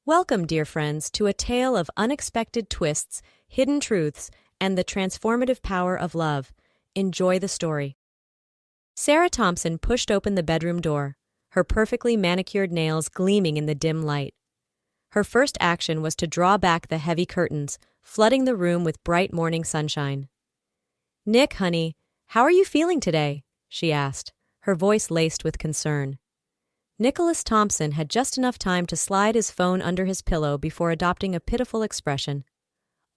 Welcome, dear friends, to a tale of unexpected twists, hidden truths, and the transformative power of love. Enjoy the story. Sarah Thompson pushed open the bedroom door, her perfectly manicured nails gleaming in the dim light. Her first action was to draw back the heavy curtains, flooding the room with bright morning sunshine. "Nick, honey, how are you feeling today?" she asked, her voice laced with concern. Nicholas Thompson had just enough time to slide his phone under his pillow before adopting a pitiful expression.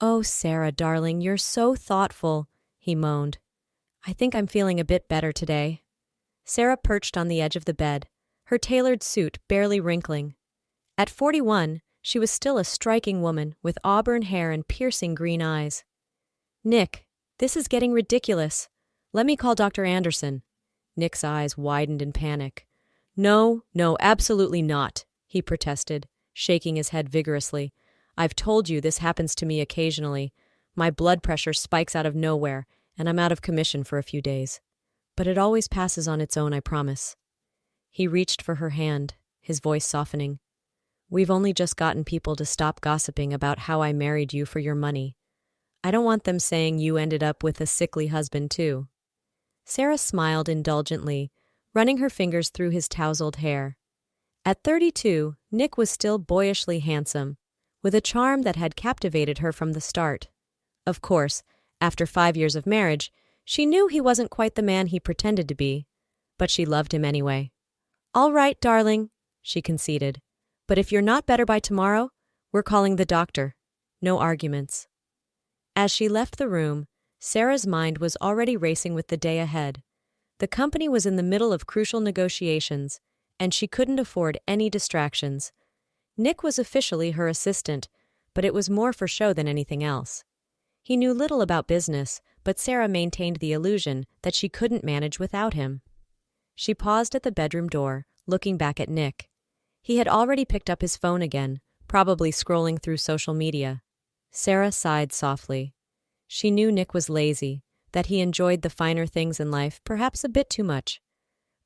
"Oh, Sarah, darling, you're so thoughtful," he moaned. "I think I'm feeling a bit better today." Sarah perched on the edge of the bed, her tailored suit barely wrinkling. At 41, she was still a striking woman with auburn hair and piercing green eyes. "Nick, this is getting ridiculous. Let me call Dr. Anderson." Nick's eyes widened in panic. No, absolutely not," he protested, shaking his head vigorously. "I've told you this happens to me occasionally. My blood pressure spikes out of nowhere, and I'm out of commission for a few days. But it always passes on its own, I promise." He reached for her hand, his voice softening. "We've only just gotten people to stop gossiping about how I married you for your money. I don't want them saying you ended up with a sickly husband, too." Sarah smiled indulgently, running her fingers through his tousled hair. At 32, Nick was still boyishly handsome, with a charm that had captivated her from the start. Of course, after 5 years of marriage, she knew he wasn't quite the man he pretended to be, but she loved him anyway. "All right, darling," she conceded. "But if you're not better by tomorrow, we're calling the doctor. No arguments." As she left the room, Sarah's mind was already racing with the day ahead. The company was in the middle of crucial negotiations, and she couldn't afford any distractions. Nick was officially her assistant, but it was more for show than anything else. He knew little about business, but Sarah maintained the illusion that she couldn't manage without him. She paused at the bedroom door, looking back at Nick. He had already picked up his phone again, probably scrolling through social media. Sarah sighed softly. She knew Nick was lazy, that he enjoyed the finer things in life perhaps a bit too much,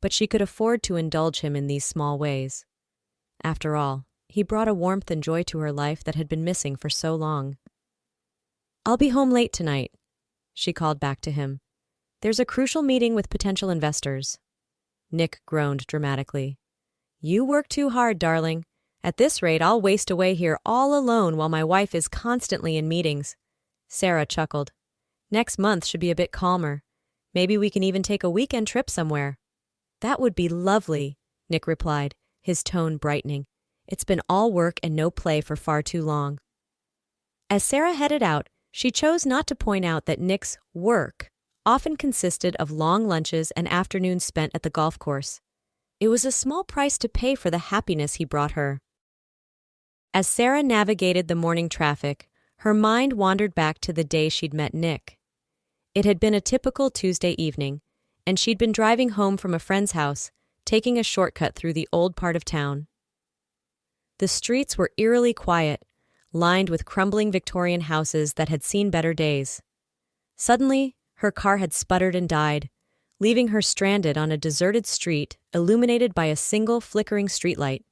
but she could afford to indulge him in these small ways. After all, he brought a warmth and joy to her life that had been missing for so long. "I'll be home late tonight," she called back to him. "There's a crucial meeting with potential investors." Nick groaned dramatically. "You work too hard, darling. At this rate, I'll waste away here all alone while my wife is constantly in meetings." Sarah chuckled. "Next month should be a bit calmer. Maybe we can even take a weekend trip somewhere." "That would be lovely," Nick replied, his tone brightening. "It's been all work and no play for far too long." As Sarah headed out, she chose not to point out that Nick's work often consisted of long lunches and afternoons spent at the golf course. It was a small price to pay for the happiness he brought her. As Sarah navigated the morning traffic, her mind wandered back to the day she'd met Nick. It had been a typical Tuesday evening, and she'd been driving home from a friend's house, taking a shortcut through the old part of town. The streets were eerily quiet, lined with crumbling Victorian houses that had seen better days. Suddenly, her car had sputtered and died, leaving her stranded on a deserted street illuminated by a single flickering streetlight.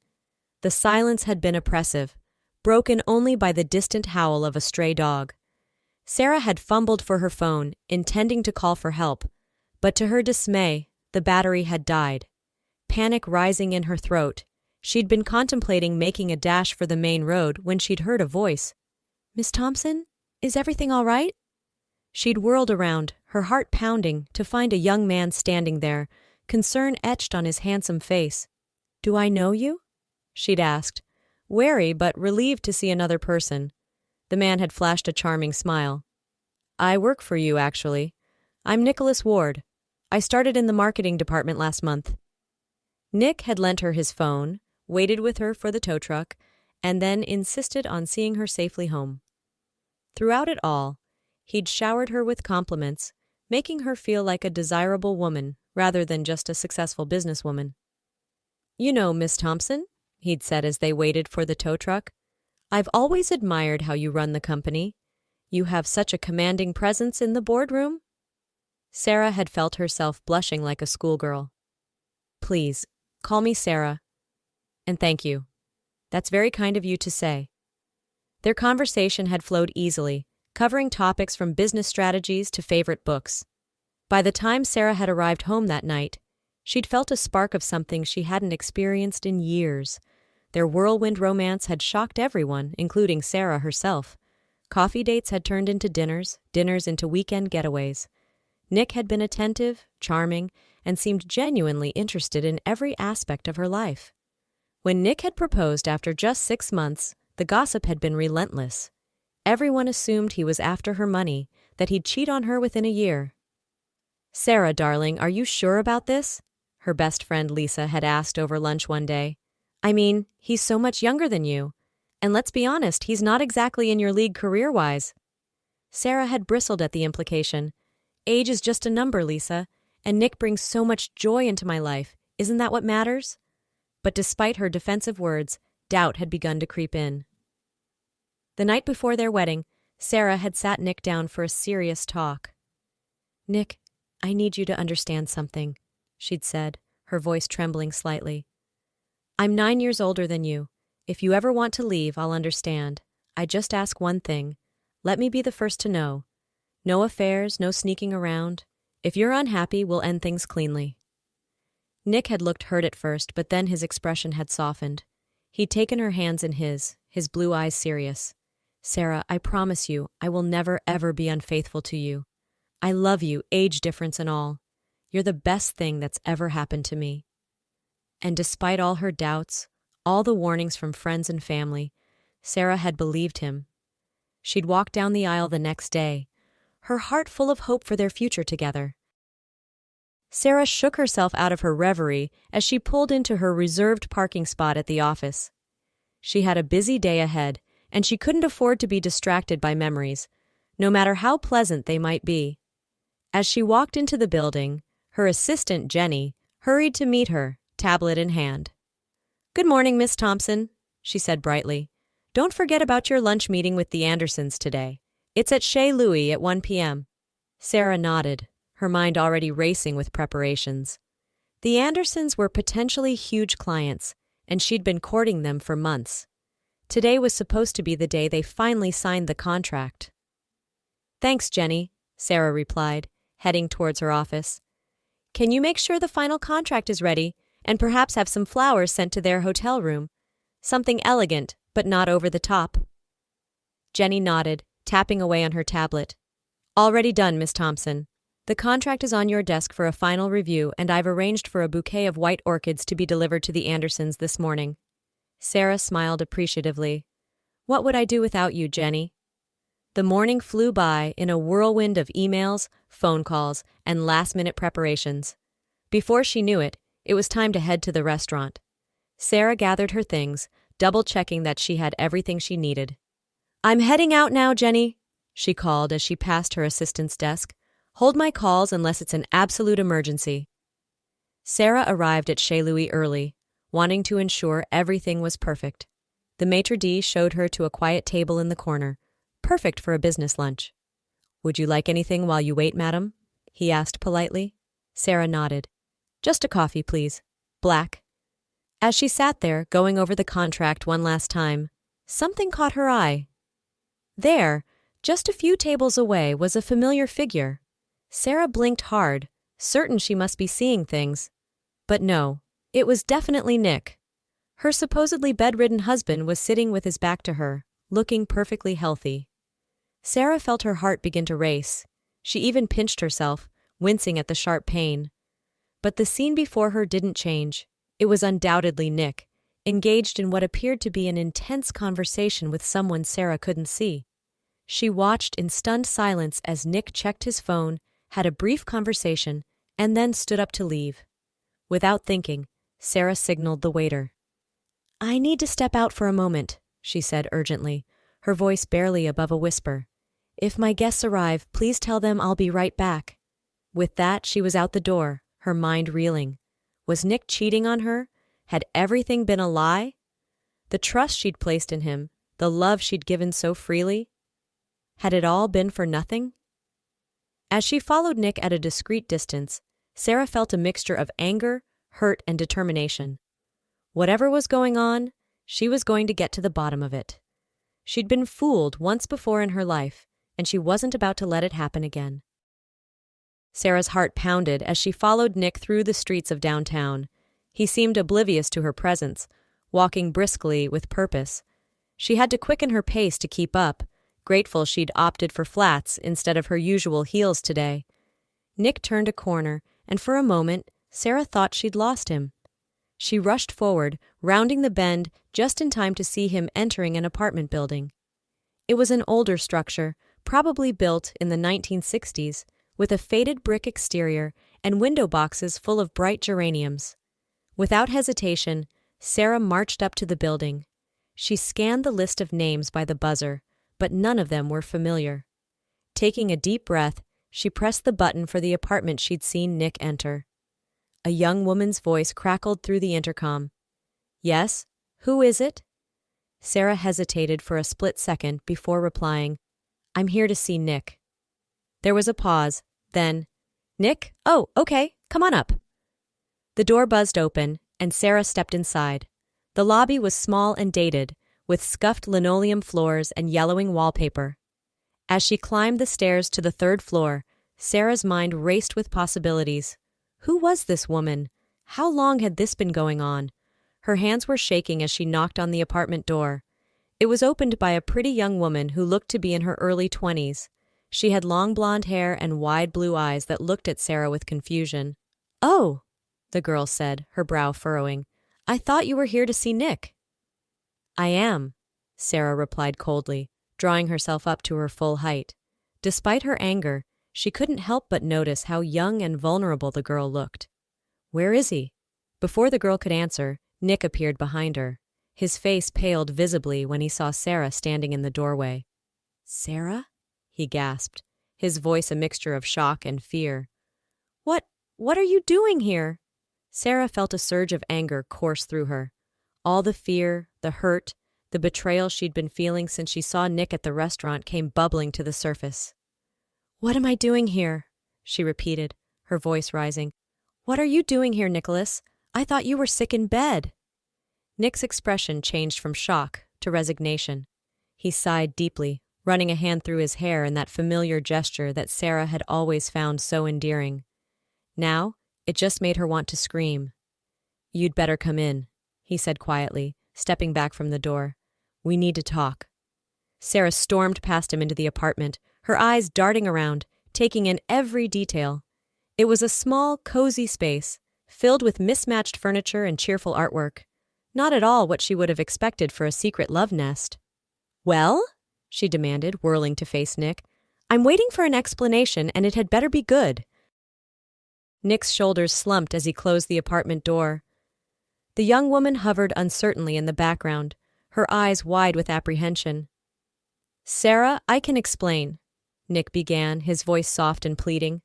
The silence had been oppressive, broken only by the distant howl of a stray dog. Sarah had fumbled for her phone, intending to call for help, but to her dismay, the battery had died. Panic rising in her throat, she'd been contemplating making a dash for the main road when she'd heard a voice. "Miss Thompson, is everything all right?" She'd whirled around, her heart pounding, to find a young man standing there, concern etched on his handsome face. "Do I know you?" she'd asked, wary but relieved to see another person. The man had flashed a charming smile. "I work for you, actually. I'm Nicholas Ward. I started in the marketing department last month." Nick had lent her his phone, waited with her for the tow truck, and then insisted on seeing her safely home. Throughout it all, he'd showered her with compliments, making her feel like a desirable woman rather than just a successful businesswoman. "You know, Miss Thompson," he'd said as they waited for the tow truck, "I've always admired how you run the company. You have such a commanding presence in the boardroom." Sarah had felt herself blushing like a schoolgirl. "Please, call me Sarah. And thank you." That's very kind of you to say. Their conversation had flowed easily, covering topics from business strategies to favorite books. By the time Sarah had arrived home that night, she'd felt a spark of something she hadn't experienced in years. Their whirlwind romance had shocked everyone, including Sarah herself. Coffee dates had turned into dinners, dinners into weekend getaways. Nick had been attentive, charming, and seemed genuinely interested in every aspect of her life. When Nick had proposed after just 6 months, the gossip had been relentless. Everyone assumed he was after her money, that he'd cheat on her within a year. "Sarah, darling, are you sure about this?" her best friend Lisa had asked over lunch one day. "I mean, he's so much younger than you. And let's be honest, he's not exactly in your league career-wise." Sarah had bristled at the implication. "Age is just a number, Lisa, and Nick brings so much joy into my life. Isn't that what matters?" But despite her defensive words, doubt had begun to creep in. The night before their wedding, Sarah had sat Nick down for a serious talk. "Nick, I need you to understand something," she'd said, her voice trembling slightly. "I'm 9 years older than you. If you ever want to leave, I'll understand. I just ask one thing. Let me be the first to know. No affairs, no sneaking around. If you're unhappy, we'll end things cleanly." Nick had looked hurt at first, but then his expression had softened. He'd taken her hands in his blue eyes serious. "Sarah, I promise you, I will never ever be unfaithful to you. I love you, age difference and all. You're the best thing that's ever happened to me." And despite all her doubts, all the warnings from friends and family, Sarah had believed him. She'd walk down the aisle the next day, her heart full of hope for their future together. Sarah shook herself out of her reverie as she pulled into her reserved parking spot at the office. She had a busy day ahead, and she couldn't afford to be distracted by memories, no matter how pleasant they might be. As she walked into the building, her assistant, Jenny, hurried to meet her, tablet in hand. "Good morning, Miss Thompson," she said brightly. "Don't forget about your lunch meeting with the Andersons today. It's at Chez Louis at 1 p.m. Sarah nodded, her mind already racing with preparations. The Andersons were potentially huge clients, and she'd been courting them for months. Today was supposed to be the day they finally signed the contract. "Thanks, Jenny," Sarah replied, heading towards her office. "Can you make sure the final contract is ready, and perhaps have some flowers sent to their hotel room? Something elegant, but not over the top." Jenny nodded, tapping away on her tablet. "Already done, Miss Thompson. The contract is on your desk for a final review, and I've arranged for a bouquet of white orchids to be delivered to the Andersons this morning." Sarah smiled appreciatively. "What would I do without you, Jenny?" The morning flew by in a whirlwind of emails, phone calls, and last-minute preparations. Before she knew it, it was time to head to the restaurant. Sarah gathered her things, double-checking that she had everything she needed. "I'm heading out now, Jenny," she called as she passed her assistant's desk. "Hold my calls unless it's an absolute emergency." Sarah arrived at Chez Louis early, wanting to ensure everything was perfect. The maitre d' showed her to a quiet table in the corner, perfect for a business lunch. "Would you like anything while you wait, madam?" he asked politely. Sarah nodded. "Just a coffee, please. Black." As she sat there, going over the contract one last time, something caught her eye. There, just a few tables away, was a familiar figure. Sarah blinked hard, certain she must be seeing things. But no, it was definitely Nick. Her supposedly bedridden husband was sitting with his back to her, looking perfectly healthy. Sarah felt her heart begin to race. She even pinched herself, wincing at the sharp pain. But the scene before her didn't change. It was undoubtedly Nick, engaged in what appeared to be an intense conversation with someone Sarah couldn't see. She watched in stunned silence as Nick checked his phone, had a brief conversation, and then stood up to leave. Without thinking, Sarah signaled the waiter. "I need to step out for a moment," she said urgently, her voice barely above a whisper. "If my guests arrive, please tell them I'll be right back." With that, she was out the door, her mind reeling. Was Nick cheating on her? Had everything been a lie? The trust she'd placed in him, the love she'd given so freely? Had it all been for nothing? As she followed Nick at a discreet distance, Sarah felt a mixture of anger, hurt, and determination. Whatever was going on, She was going to get to the bottom of it. She'd been fooled once before in her life, and she wasn't about to let it happen again. Sarah's heart pounded as she followed Nick through the streets of downtown. He seemed oblivious to her presence, walking briskly with purpose. She had to quicken her pace to keep up, grateful she'd opted for flats instead of her usual heels today. Nick turned a corner, and for a moment, Sarah thought she'd lost him. She rushed forward, rounding the bend just in time to see him entering an apartment building. It was an older structure, probably built in the 1960s, with a faded brick exterior and window boxes full of bright geraniums. Without hesitation, Sarah marched up to the building. She scanned the list of names by the buzzer, but none of them were familiar. Taking a deep breath, she pressed the button for the apartment she'd seen Nick enter. A young woman's voice crackled through the intercom. "Yes? Who is it?" Sarah hesitated for a split second before replying, "I'm here to see Nick." There was a pause, then, "Nick? Oh, okay, come on up." The door buzzed open, and Sarah stepped inside. The lobby was small and dated, with scuffed linoleum floors and yellowing wallpaper. As she climbed the stairs to the third floor, Sarah's mind raced with possibilities. Who was this woman? How long had this been going on? Her hands were shaking as she knocked on the apartment door. It was opened by a pretty young woman who looked to be in her early 20s. She had long blonde hair and wide blue eyes that looked at Sarah with confusion. "Oh," the girl said, her brow furrowing. "I thought you were here to see Nick." "I am," Sarah replied coldly, drawing herself up to her full height. Despite her anger, she couldn't help but notice how young and vulnerable the girl looked. "Where is he?" Before the girl could answer, Nick appeared behind her. His face paled visibly when he saw Sarah standing in the doorway. "Sarah?" he gasped, his voice a mixture of shock and fear. What are you doing here?" Sarah felt a surge of anger course through her. All the fear, the hurt, the betrayal she'd been feeling since she saw Nick at the restaurant came bubbling to the surface. "What am I doing here?" she repeated, her voice rising. "What are you doing here, Nicholas? I thought you were sick in bed." Nick's expression changed from shock to resignation. He sighed deeply, running a hand through his hair in that familiar gesture that Sarah had always found so endearing. Now, it just made her want to scream. "You'd better come in," he said quietly, stepping back from the door. "We need to talk." Sarah stormed past him into the apartment, her eyes darting around, taking in every detail. It was a small, cozy space, filled with mismatched furniture and cheerful artwork. Not at all what she would have expected for a secret love nest. "Well?" she demanded, whirling to face Nick. "I'm waiting for an explanation, and it had better be good." Nick's shoulders slumped as he closed the apartment door. The young woman hovered uncertainly in the background, her eyes wide with apprehension. "Sarah, I can explain," Nick began, his voice soft and pleading.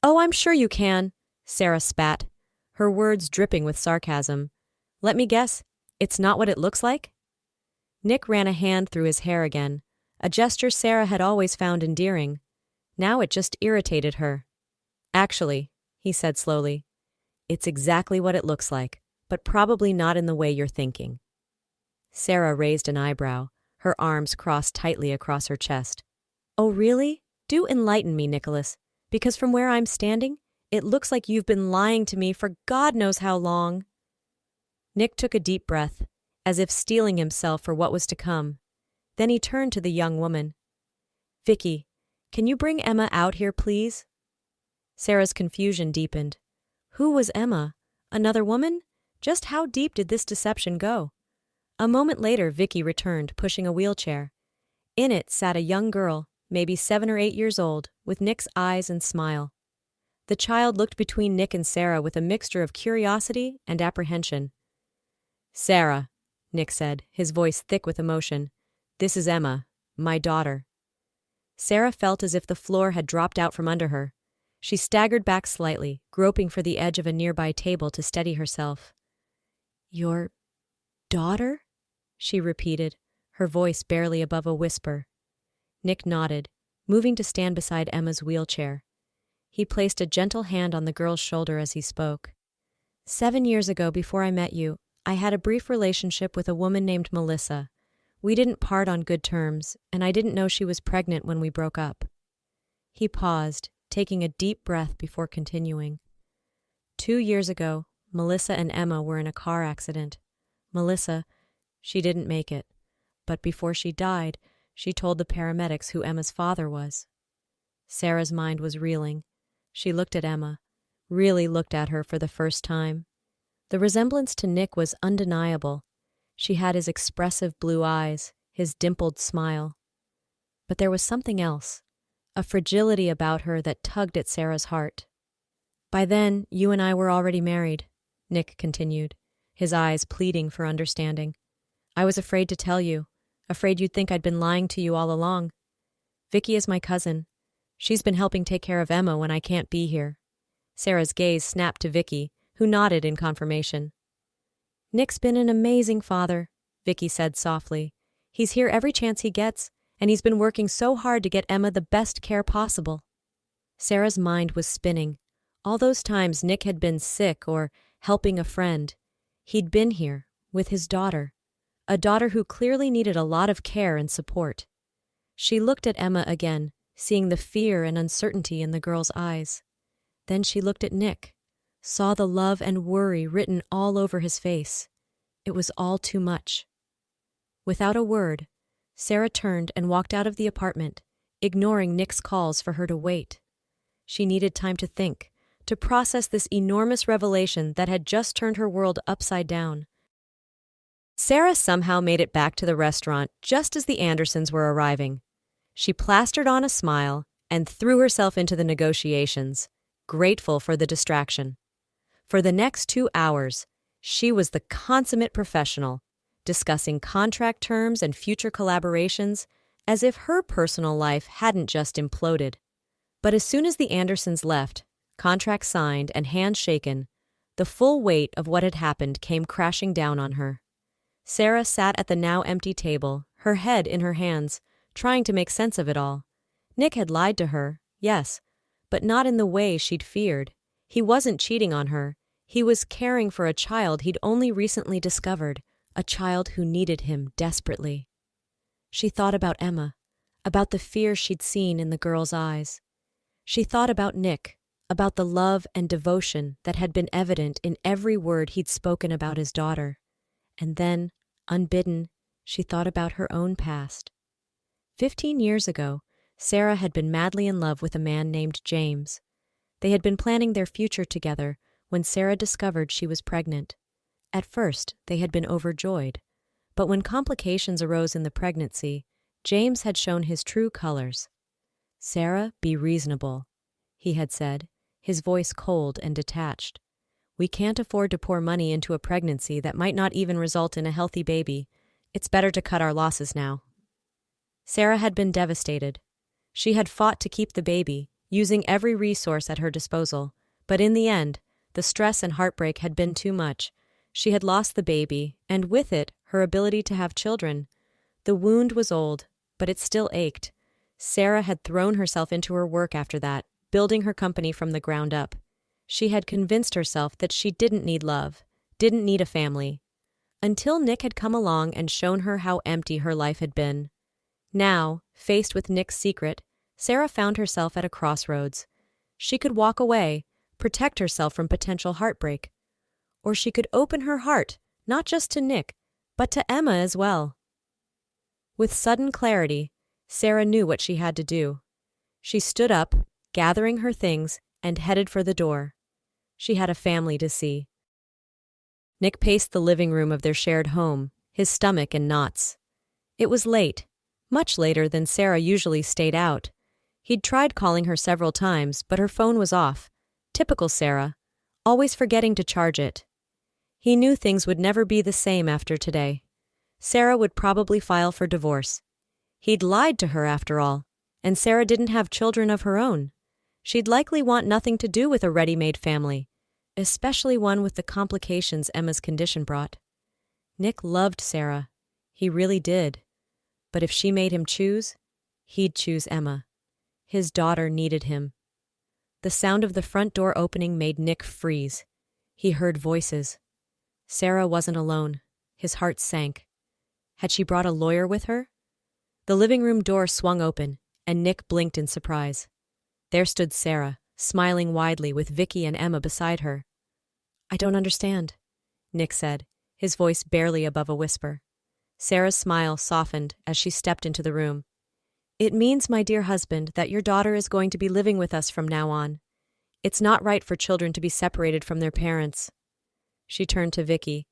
"Oh, I'm sure you can," Sarah spat, her words dripping with sarcasm. "Let me guess, it's not what it looks like?" Nick ran a hand through his hair again, a gesture Sarah had always found endearing. Now it just irritated her. "Actually," he said slowly, "it's exactly what it looks like, but probably not in the way you're thinking." Sarah raised an eyebrow, her arms crossed tightly across her chest. "Oh, really? Do enlighten me, Nicholas, because from where I'm standing, it looks like you've been lying to me for God knows how long." Nick took a deep breath, as if steeling himself for what was to come. Then he turned to the young woman. "Vicky, can you bring Emma out here, please?" Sarah's confusion deepened. Who was Emma? Another woman? Just how deep did this deception go? A moment later, Vicky returned, pushing a wheelchair. In it sat a young girl, maybe 7 or 8 years old, with Nick's eyes and smile. The child looked between Nick and Sarah with a mixture of curiosity and apprehension. "Sarah," Nick said, his voice thick with emotion, "this is Emma, my daughter." Sarah felt as if the floor had dropped out from under her. She staggered back slightly, groping for the edge of a nearby table to steady herself. "Your daughter?" she repeated, her voice barely above a whisper. Nick nodded, moving to stand beside Emma's wheelchair. He placed a gentle hand on the girl's shoulder as he spoke. "7 years ago, before I met you, I had a brief relationship with a woman named Melissa. We didn't part on good terms, and I didn't know she was pregnant when we broke up." He paused, taking a deep breath before continuing. 2 years ago, Melissa and Emma were in a car accident. Melissa, she didn't make it, but before she died, she told the paramedics who Emma's father was. Sarah's mind was reeling. She looked at Emma, really looked at her for the first time. The resemblance to Nick was undeniable. She had his expressive blue eyes, his dimpled smile. But there was something else, a fragility about her that tugged at Sarah's heart. "By then, you and I were already married," Nick continued, his eyes pleading for understanding. "I was afraid to tell you, afraid you'd think I'd been lying to you all along. Vicky is my cousin. She's been helping take care of Emma when I can't be here." Sarah's gaze snapped to Vicky, who nodded in confirmation. "Nick's been an amazing father," Vicky said softly. "He's here every chance he gets, and he's been working so hard to get Emma the best care possible." Sarah's mind was spinning. All those times Nick had been sick or helping a friend, he'd been here with his daughter, a daughter who clearly needed a lot of care and support. She looked at Emma again, seeing the fear and uncertainty in the girl's eyes. Then she looked at Nick, saw the love and worry written all over his face. It was all too much. Without a word, Sarah turned and walked out of the apartment, ignoring Nick's calls for her to wait. She needed time to think, to process this enormous revelation that had just turned her world upside down. Sarah somehow made it back to the restaurant just as the Andersons were arriving. She plastered on a smile and threw herself into the negotiations, grateful for the distraction. For the next 2 hours, she was the consummate professional, discussing contract terms and future collaborations as if her personal life hadn't just imploded. But as soon as the Andersons left, contract signed and hands shaken, the full weight of what had happened came crashing down on her. Sarah sat at the now empty table, her head in her hands, trying to make sense of it all. Nick had lied to her, yes, but not in the way she'd feared. He wasn't cheating on her. He was caring for a child he'd only recently discovered, a child who needed him desperately. She thought about Emma, about the fear she'd seen in the girl's eyes. She thought about Nick, about the love and devotion that had been evident in every word he'd spoken about his daughter. And then, unbidden, she thought about her own past. 15 years ago, Sarah had been madly in love with a man named James. They had been planning their future together when Sarah discovered she was pregnant. At first, they had been overjoyed, but when complications arose in the pregnancy, James had shown his true colors. "Sarah, be reasonable," he had said, his voice cold and detached. "We can't afford to pour money into a pregnancy that might not even result in a healthy baby. It's better to cut our losses now." Sarah had been devastated. She had fought to keep the baby, using every resource at her disposal, but in the end, the stress and heartbreak had been too much. She had lost the baby, and with it, her ability to have children. The wound was old, but it still ached. Sarah had thrown herself into her work after that, building her company from the ground up. She had convinced herself that she didn't need love, didn't need a family, until Nick had come along and shown her how empty her life had been. Now, faced with Nick's secret, Sarah found herself at a crossroads. She could walk away, protect herself from potential heartbreak. Or she could open her heart, not just to Nick, but to Emma as well. With sudden clarity, Sarah knew what she had to do. She stood up, gathering her things, and headed for the door. She had a family to see. Nick paced the living room of their shared home, his stomach in knots. It was late, much later than Sarah usually stayed out. He'd tried calling her several times, but her phone was off. Typical Sarah, always forgetting to charge it. He knew things would never be the same after today. Sarah would probably file for divorce. He'd lied to her after all, and Sarah didn't have children of her own. She'd likely want nothing to do with a ready-made family, especially one with the complications Emma's condition brought. Nick loved Sarah. He really did. But if she made him choose, he'd choose Emma. His daughter needed him. The sound of the front door opening made Nick freeze. He heard voices. Sarah wasn't alone. His heart sank. Had she brought a lawyer with her? The living room door swung open, and Nick blinked in surprise. There stood Sarah, smiling widely with Vicky and Emma beside her. "I don't understand," Nick said, his voice barely above a whisper. Sarah's smile softened as she stepped into the room. "It means, my dear husband, that your daughter is going to be living with us from now on. It's not right for children to be separated from their parents." She turned to Vicky.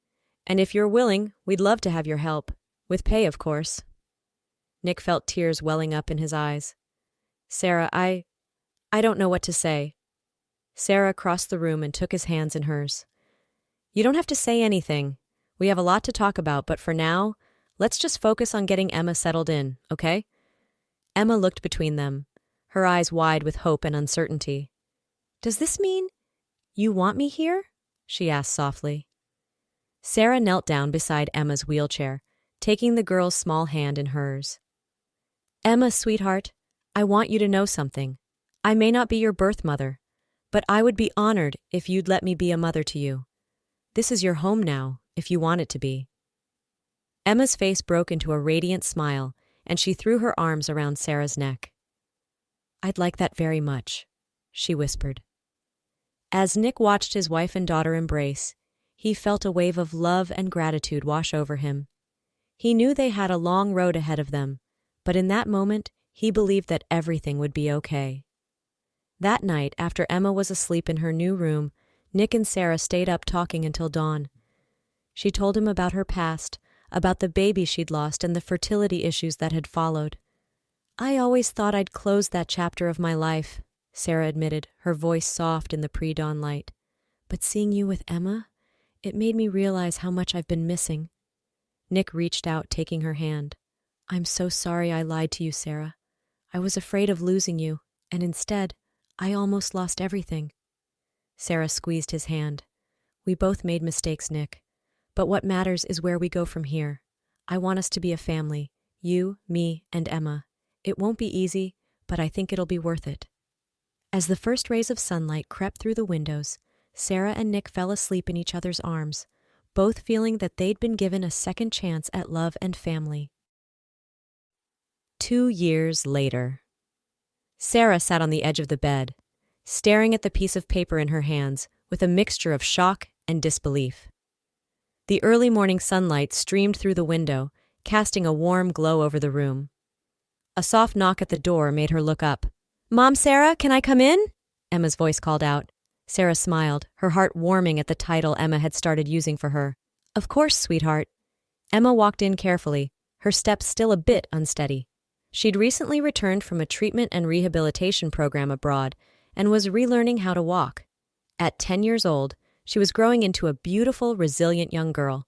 "And if you're willing, we'd love to have your help. With pay, of course." Nick felt tears welling up in his eyes. "Sarah, I don't know what to say." Sarah crossed the room and took his hands in hers. "You don't have to say anything. We have a lot to talk about, but for now, let's just focus on getting Emma settled in, okay?" Emma looked between them, her eyes wide with hope and uncertainty. "Does this mean you want me here?" she asked softly. Sarah knelt down beside Emma's wheelchair, taking the girl's small hand in hers. "Emma, sweetheart, I want you to know something. I may not be your birth mother, but I would be honored if you'd let me be a mother to you. This is your home now, if you want it to be." Emma's face broke into a radiant smile, and she threw her arms around Sarah's neck. "I'd like that very much," she whispered. As Nick watched his wife and daughter embrace, he felt a wave of love and gratitude wash over him. He knew they had a long road ahead of them, but in that moment, he believed that everything would be okay. That night, after Emma was asleep in her new room, Nick and Sarah stayed up talking until dawn. She told him about her past, about the baby she'd lost and the fertility issues that had followed. "I always thought I'd closed that chapter of my life," Sarah admitted, her voice soft in the pre-dawn light. "But seeing you with Emma, it made me realize how much I've been missing." Nick reached out, taking her hand. "I'm so sorry I lied to you, Sarah. I was afraid of losing you, and instead, I almost lost everything." Sarah squeezed his hand. "We both made mistakes, Nick. But what matters is where we go from here. I want us to be a family. You, me, and Emma. It won't be easy, but I think it'll be worth it." As the first rays of sunlight crept through the windows, Sarah and Nick fell asleep in each other's arms, both feeling that they'd been given a second chance at love and family. 2 years later. Sarah sat on the edge of the bed, staring at the piece of paper in her hands with a mixture of shock and disbelief. The early morning sunlight streamed through the window, casting a warm glow over the room. A soft knock at the door made her look up. "Mom, Sarah, can I come in?" Emma's voice called out. Sarah smiled, her heart warming at the title Emma had started using for her. "Of course, sweetheart." Emma walked in carefully, her steps still a bit unsteady. She'd recently returned from a treatment and rehabilitation program abroad and was relearning how to walk. At 10 years old, she was growing into a beautiful, resilient young girl.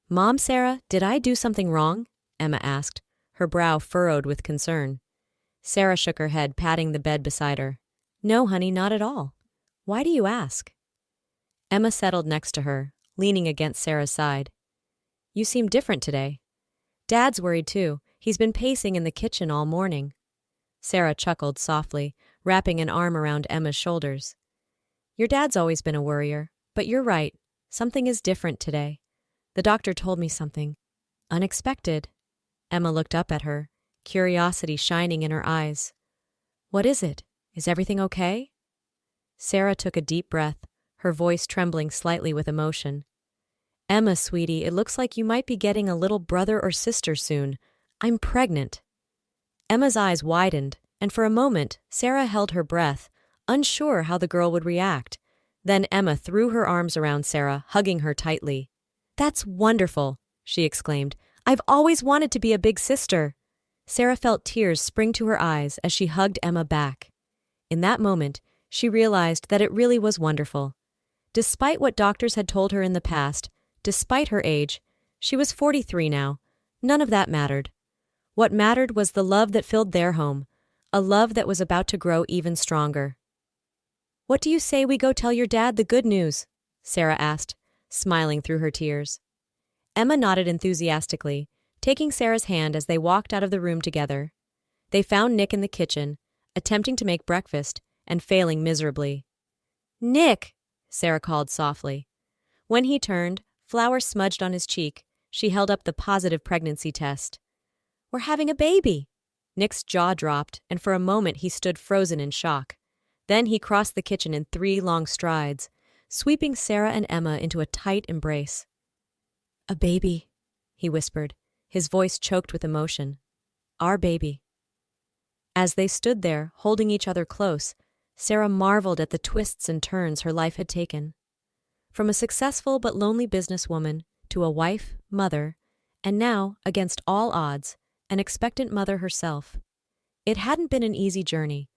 "Mom, Sarah, did I do something wrong?" Emma asked, her brow furrowed with concern. Sarah shook her head, patting the bed beside her. "No, honey, not at all. Why do you ask?" Emma settled next to her, leaning against Sarah's side. "You seem different today." "Dad's worried too. He's been pacing in the kitchen all morning." Sarah chuckled softly, wrapping an arm around Emma's shoulders. "Your dad's always been a worrier, but you're right. Something is different today. The doctor told me something unexpected." Emma looked up at her, curiosity shining in her eyes. "What is it? Is everything okay?" Sarah took a deep breath, her voice trembling slightly with emotion. "Emma, sweetie, it looks like you might be getting a little brother or sister soon. I'm pregnant." Emma's eyes widened, and for a moment, Sarah held her breath, unsure how the girl would react. Then Emma threw her arms around Sarah, hugging her tightly. "That's wonderful," she exclaimed. "I've always wanted to be a big sister." Sarah felt tears spring to her eyes as she hugged Emma back. In that moment, she realized that it really was wonderful. Despite what doctors had told her in the past, despite her age, she was 43 now, none of that mattered. What mattered was the love that filled their home, a love that was about to grow even stronger. "What do you say we go tell your dad the good news?" Sarah asked, smiling through her tears. Emma nodded enthusiastically, taking Sarah's hand as they walked out of the room together. They found Nick in the kitchen, attempting to make breakfast and failing miserably. "Nick!" Sarah called softly. When he turned, Flour smudged on his cheek, she held up the positive pregnancy test. "We're having a baby!" Nick's jaw dropped, and for a moment he stood frozen in shock. Then he crossed the kitchen in 3 long strides, sweeping Sarah and Emma into a tight embrace. "A baby," he whispered, his voice choked with emotion. "Our baby." As they stood there, holding each other close, Sarah marveled at the twists and turns her life had taken. From a successful but lonely businesswoman to a wife, mother, and now, against all odds, an expectant mother herself. It hadn't been an easy journey,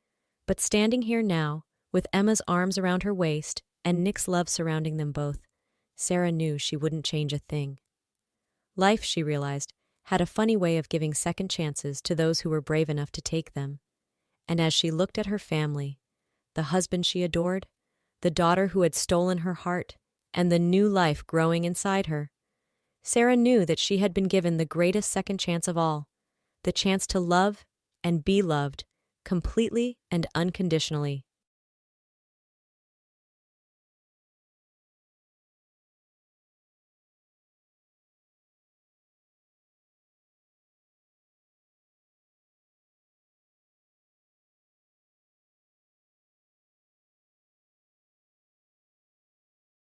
but standing here now, with Emma's arms around her waist and Nick's love surrounding them both, Sarah knew she wouldn't change a thing. Life, she realized, had a funny way of giving second chances to those who were brave enough to take them. And as she looked at her family, the husband she adored, the daughter who had stolen her heart, and the new life growing inside her, Sarah knew that she had been given the greatest second chance of all, the chance to love and be loved, completely and unconditionally.